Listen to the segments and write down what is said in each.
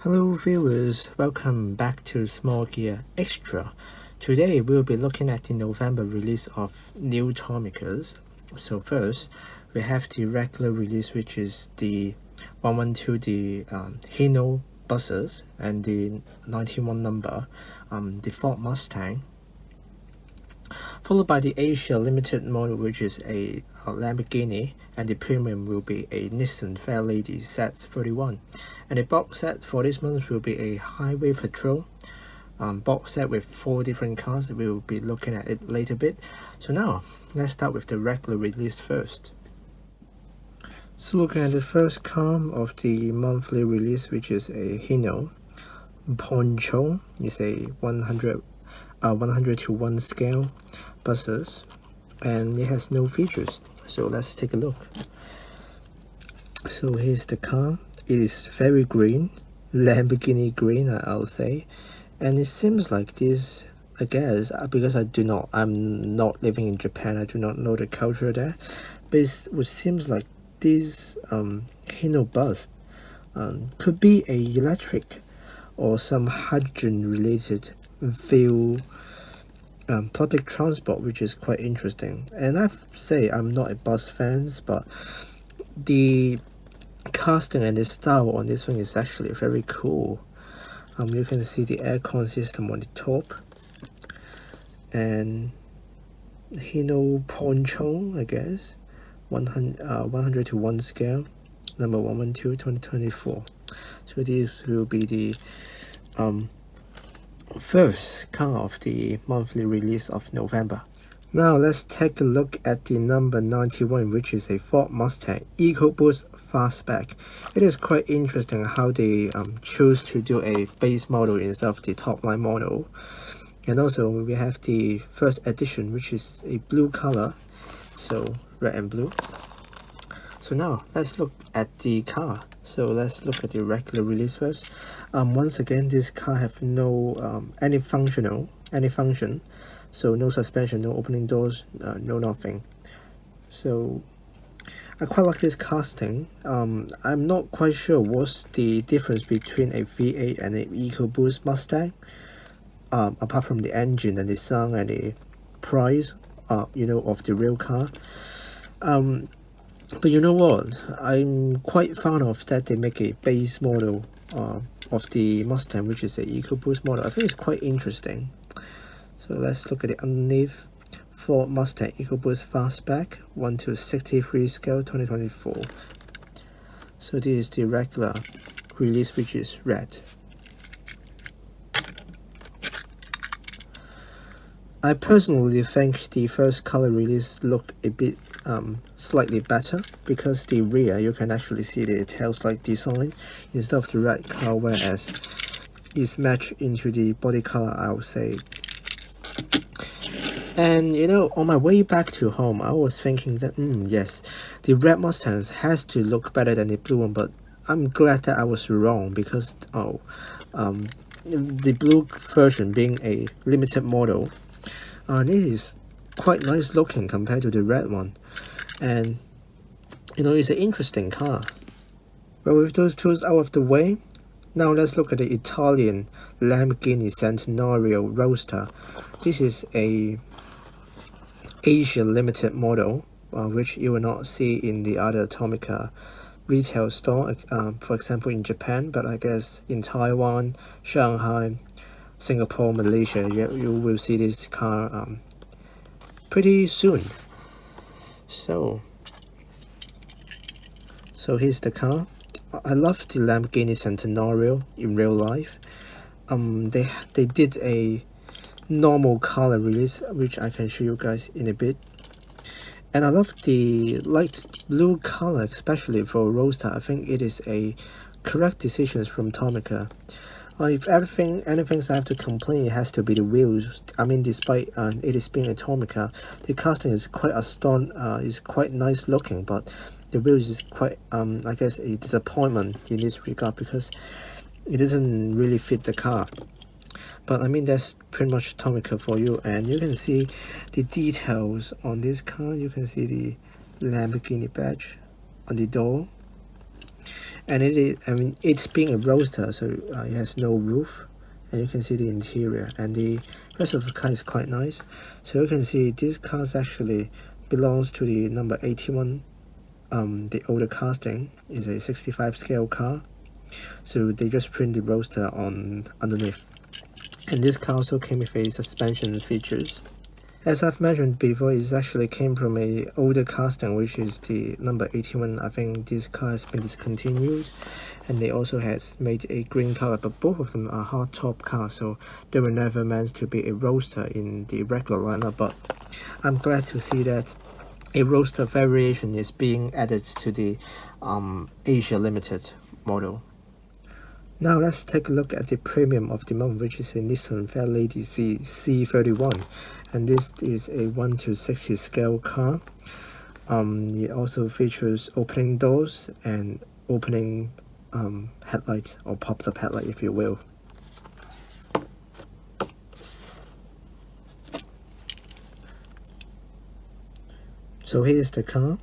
Hello viewers, welcome back to Small Gear Extra. Today we'll be looking at the November release of new Tomicas. So first, we have the regular release, which is the 112, the Hino buses, and the 91 number, the Ford Mustang. Followed by the Asia limited model, which is a Lamborghini, and the premium will be a Nissan Fairlady C31. And the box set for this month will be a Highway Patrol box set with 4 different cars. We'll be looking at it later bit. So now, let's start with the regular release first. So looking at the first car of the monthly release, which is a Hino Pono. It's a 100 to 1 scale buses, and it has no features. So let's take a look. So here's the car. It is very green, Lamborghini green, I'll say, and it seems like this, I guess, because I'm not living in Japan, I do not know the culture there, but it seems like this Hino bus could be a electric or some hydrogen related fuel public transport, which is quite interesting. And I say I'm not a bus fan, but the casting and the style on this one is actually very cool. You can see the aircon system on the top, and Hino Pono, I guess, 100 to 1 scale, number 112 2024. So this will be the first car of the monthly release of November. Now let's take a look at the number 91, which is a Ford Mustang Ecoboost fastback. It is quite interesting how they choose to do a base model instead of the top line model. And also we have the first edition, which is a blue color, so red and blue. So now let's look at the car. So let's look at the regular release first. Once again, this car have no any function. So no suspension, no opening doors, no nothing. So I quite like this casting. I'm not quite sure what's the difference between a V8 and an EcoBoost Mustang, apart from the engine and the sound and the price, of the real car. But you know what? I'm quite fond of that they make a base model of the Mustang, which is a EcoBoost model. I think it's quite interesting. So let's look at it underneath. Ford Mustang Ecoboost fastback, 1 to 63 scale, 2024. So this is the regular release, which is red. I personally think the first color release look a bit slightly better, because the rear you can actually see the tails-like design instead of the red color, whereas it's matched into the body color, I would say. And on my way back to home, I was thinking that yes, the red Mustang has to look better than the blue one, but I'm glad that I was wrong, because the blue version being a limited model, it is quite nice looking compared to the red one, and it's an interesting car. But with those tools out of the way, now let's look at the Italian Lamborghini Centenario Roadster. This is a Asia limited model, which you will not see in the other Tomica retail store, for example in Japan, but I guess in Taiwan, Shanghai, Singapore, Malaysia, you will see this car pretty soon. So here's the car. I love the Lamborghini Centenario in real life. They did a normal color release, which I can show you guys in a bit, and I love the light blue color, especially for a Roadster. I think it is a correct decision from Tomica. If anything I have to complain, it has to be the wheels. I mean, despite it is being a Tomica, the casting is quite is quite nice looking, but the wheels is quite I guess a disappointment in this regard, because it doesn't really fit the car. But I mean, that's pretty much Tomica for you. And you can see the details on this car. You can see the Lamborghini badge on the door, And it is, I mean, it's being a roadster, so it has no roof, and you can see the interior, and the rest of the car is quite nice. So you can see this car actually belongs to the number 81. The older casting is a 65 scale car, so they just print the roadster on underneath. And this car also came with a suspension features. As I've mentioned before, it actually came from a older casting, which is the number 81. I think this car has been discontinued, and they also has made a green color, but both of them are hardtop cars, so they were never meant to be a roadster in the regular lineup. But I'm glad to see that a roadster variation is being added to the Asia Limited model. Now let's take a look at the premium of the month, which is a Nissan Fairlady C31, and this is a 1:60 scale car. It also features opening doors and opening headlights, or pops up headlight if you will. So here's the car.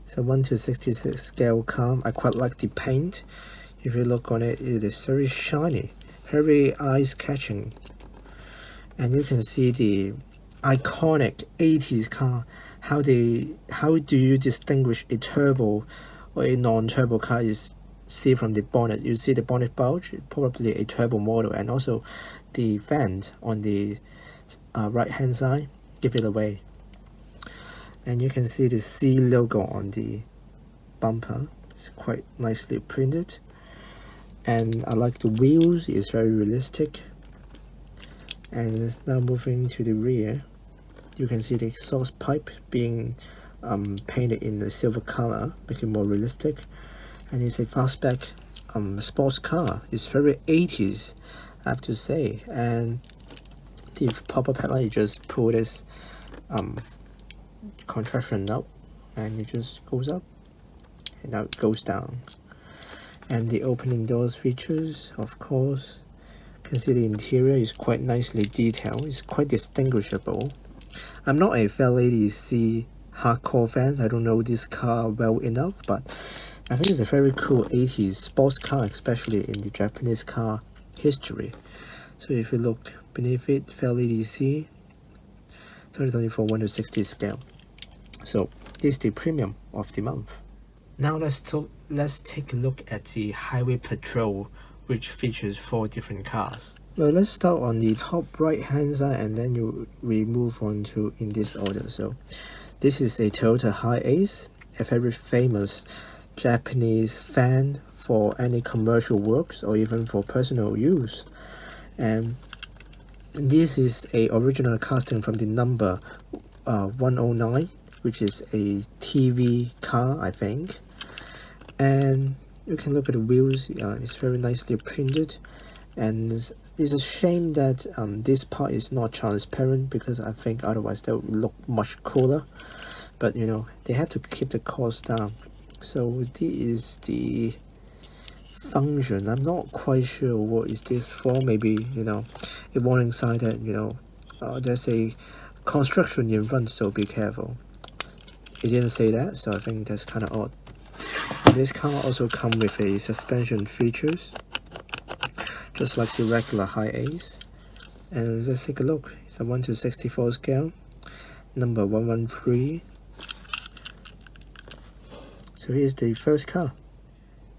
It's a 1:66 scale car. I quite like the paint. If you look on it, it is very shiny, very eyes-catching. And you can see the iconic 80s car. How do you distinguish a turbo or a non-turbo car? Is see from the bonnet. You see the bonnet bulge, probably a turbo model, and also the vent on the right hand side give it away. And you can see the C logo on the bumper. It's quite nicely printed. And I like the wheels, it's very realistic. And it's now moving to the rear. You can see the exhaust pipe being painted in the silver color, making it more realistic. And it's a fastback sports car. It's very 80s, I have to say. And the pop-up headlight, you just pull this contraption up, and it just goes up, and now it goes down. And the opening doors features, of course, you can see the interior is quite nicely detailed. It's quite distinguishable. I'm not a Fairlady C hardcore fan. I don't know this car well enough, but I think it's a very cool 80s sports car, especially in the Japanese car history. So if you look beneath it, Fairlady C 2024 1:60 scale. So this is the premium of the month. Now let's take a look at the highway patrol, which features 4 different cars. Well, let's start on the top right hand side, and then we move on to in this order. So this is a Toyota Hi-Ace, a very famous Japanese fan for any commercial works or even for personal use. And this is a original casting from the number 109, which is a TV car, I think. And you can look at the wheels. It's very nicely printed, and it's a shame that this part is not transparent, because I think otherwise that would look much cooler. But you know, they have to keep the cost down. So this is the function. I'm not quite sure what is this for. Maybe, you know, a warning sign that, you know, there's a construction in front, so be careful. It didn't say that, so I think that's kind of odd. And this car also comes with a suspension features, just like the regular Hi-Ace. And let's take a look. It's a 1:64 scale, number 113. So here's the first car.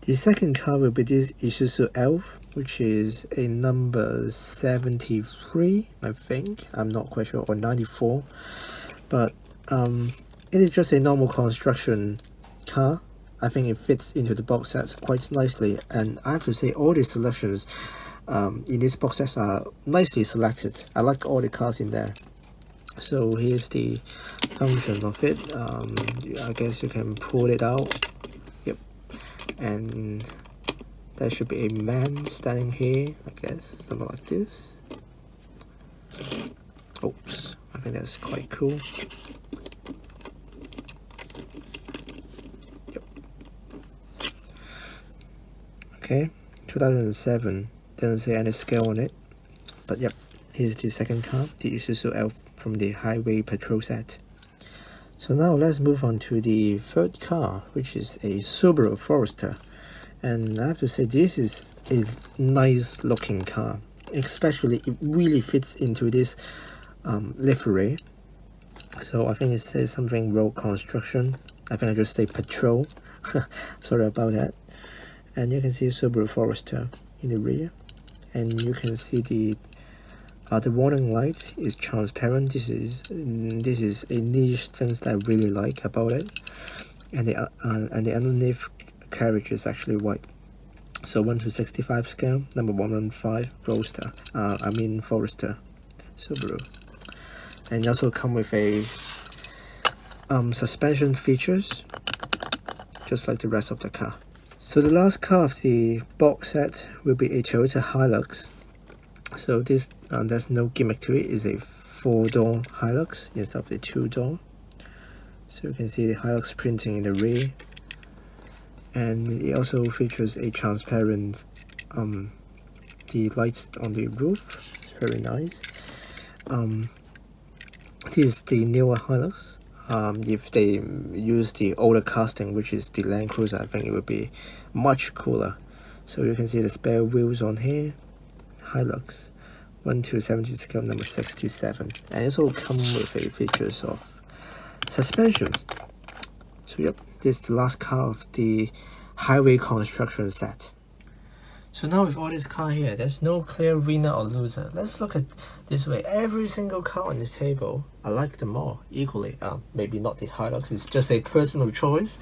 The second car will be this Isuzu Elf, which is a number 73, I think. I'm not quite sure, or 94. But it is just a normal construction car. I think it fits into the box sets quite nicely, and I have to say all the selections in this box sets are nicely selected. I like all the cars in there. So here's the function of it. I guess you can pull it out. Yep. And there should be a man standing here, I guess, something like this. Oops, I think that's quite cool. Yep. Okay, 2007, doesn't say any scale on it, but yep, here's the second car, the Isuzu Elf from the Highway Patrol set. So now let's move on to the third car, which is a Subaru Forester. And I have to say, this is a nice looking car, especially it really fits into this livery. So I think it says something road construction. I think I just say patrol. Sorry about that. And you can see Subaru Forester in the rear, and you can see the warning light is transparent. This is a niche thing that I really like about it. And the underneath carriage is actually white. So 1/65 scale, number 115 Roadster. Forester Subaru. And also come with a suspension features, just like the rest of the car. So the last car of the box set will be a Toyota Hilux. So this there's no gimmick to it. It's a 4-door Hilux instead of the 2-door. So you can see the Hilux printing in the rear, and it also features a transparent the lights on the roof. It's very nice. This is the newer Hilux. If they use the older casting, which is the Land Cruiser, I think it would be much cooler. So you can see the spare wheels on here. Hilux 1/70 scale, number 67, and it also comes with a features of suspension. So yep, this is the last car of the highway construction set. So now with all this car here, there's no clear winner or loser. Let's look at this way. Every single car on this table, I like them all equally. Maybe not the Hilux, it's just a personal choice.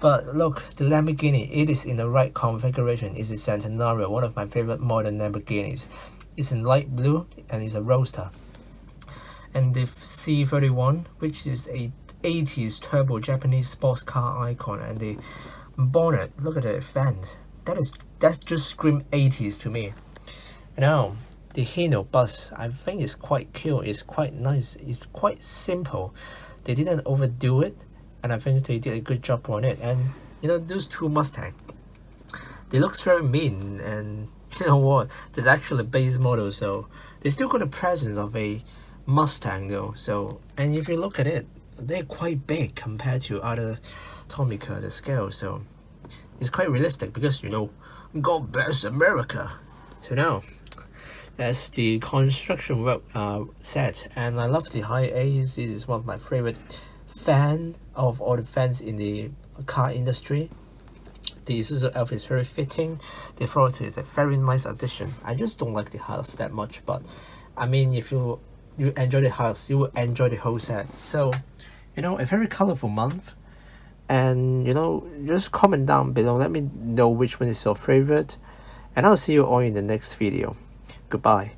But look, the Lamborghini, it is in the right configuration. It's a Centenario, one of my favorite modern Lamborghinis. It's in light blue and it's a Roadster. And the C31, which is a 80s turbo Japanese sports car icon, and the bonnet, look at the fans. That just screams 80s to me. Now, the Hino bus, I think it's quite cute. It's quite nice. It's quite simple. They didn't overdo it, and I think they did a good job on it. And you know, those two Mustang, they look very mean, and you know what? They're actually base model, so they still got the presence of a Mustang though. So, and if you look at it, they're quite big compared to other Tomica, the scale. So it's quite realistic because, you know, God bless America. So now that's the construction work set, and I love the high A's. This is one of my favorite fan of all the fans in the car industry. The Isuzu Elf is very fitting. The Forester is a very nice addition. I just don't like the Hilux that much, but I mean, if you enjoy the Hilux, you will enjoy the whole set. So, you know, a very colorful month. And you know, just comment down below, let me know which one is your favorite, and I'll see you all in the next video. Goodbye.